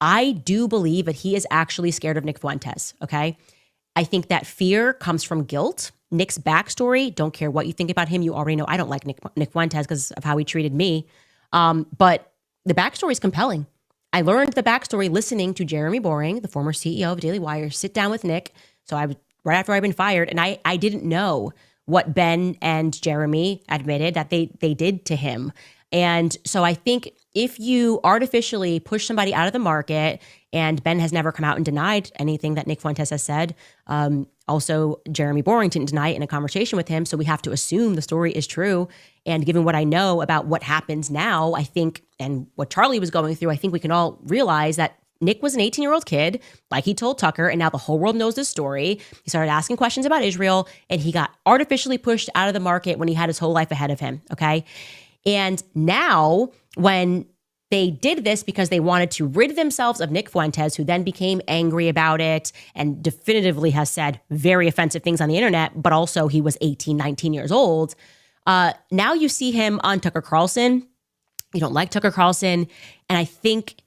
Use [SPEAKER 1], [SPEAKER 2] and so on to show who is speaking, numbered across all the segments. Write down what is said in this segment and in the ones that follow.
[SPEAKER 1] I do believe that he is actually scared of Nick Fuentes, okay? I think that fear comes from guilt. Nick's backstory, don't care what you think about him. You already know I don't like Nick Fuentes because of how he treated me. But the backstory is compelling. I learned the backstory listening to Jeremy Boring, the former CEO of Daily Wire, sit down with Nick. So I was right after I'd been fired, and I didn't know what Ben and Jeremy admitted that they did to him. And so I think if you artificially push somebody out of the market, and Ben has never come out and denied anything that Nick Fuentes has said. Also, Jeremy Boring didn't deny it in a conversation with him. So we have to assume the story is true. And given what I know about what happens now, I think, and what Charlie was going through, I think we can all realize that Nick was an 18-year-old kid, like he told Tucker, and now the whole world knows this story. He started asking questions about Israel, and he got artificially pushed out of the market when he had his whole life ahead of him, okay? And now, when they did this because they wanted to rid themselves of Nick Fuentes, who then became angry about it and definitively has said very offensive things on the internet, but also he was 18, 19 years old. Now you see him on Tucker Carlson. You don't like Tucker Carlson. And I think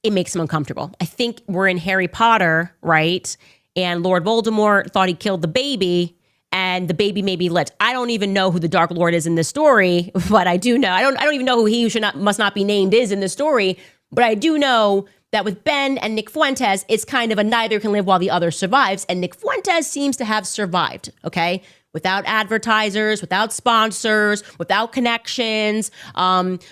[SPEAKER 1] it makes him uncomfortable. I think we're in Harry Potter, right? And Lord Voldemort thought he killed the baby, and the baby may be lit. I don't even know who the Dark Lord is in this story, but I do know. I don't even know who he who must not be named is in this story, but I do know that with Ben and Nick Fuentes, it's kind of a neither can live while the other survives, and Nick Fuentes seems to have survived, okay? Without advertisers, without sponsors, without connections,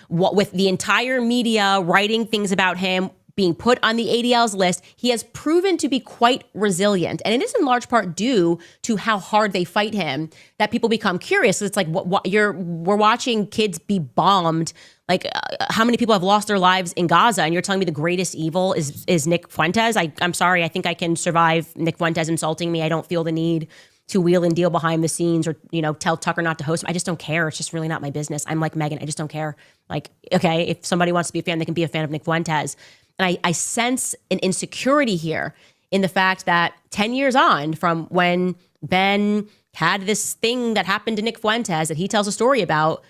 [SPEAKER 1] with the entire media writing things about him, being put on the ADL's list, he has proven to be quite resilient. And it is in large part due to how hard they fight him that people become curious. It's like, we're watching kids be bombed. Like, how many people have lost their lives in Gaza? And you're telling me the greatest evil is Nick Fuentes? I'm sorry. I think I can survive Nick Fuentes insulting me. I don't feel the need to wheel and deal behind the scenes or, tell Tucker not to host him. I just don't care. It's just really not my business. I'm like Megan. I just don't care. Like, okay, if somebody wants to be a fan, they can be a fan of Nick Fuentes. And I sense an insecurity here in the fact that 10 years on from when Ben had this thing that happened to Nick Fuentes that he tells a story about,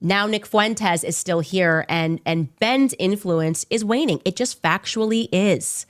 [SPEAKER 1] now Nick Fuentes is still here and Ben's influence is waning. It just factually is.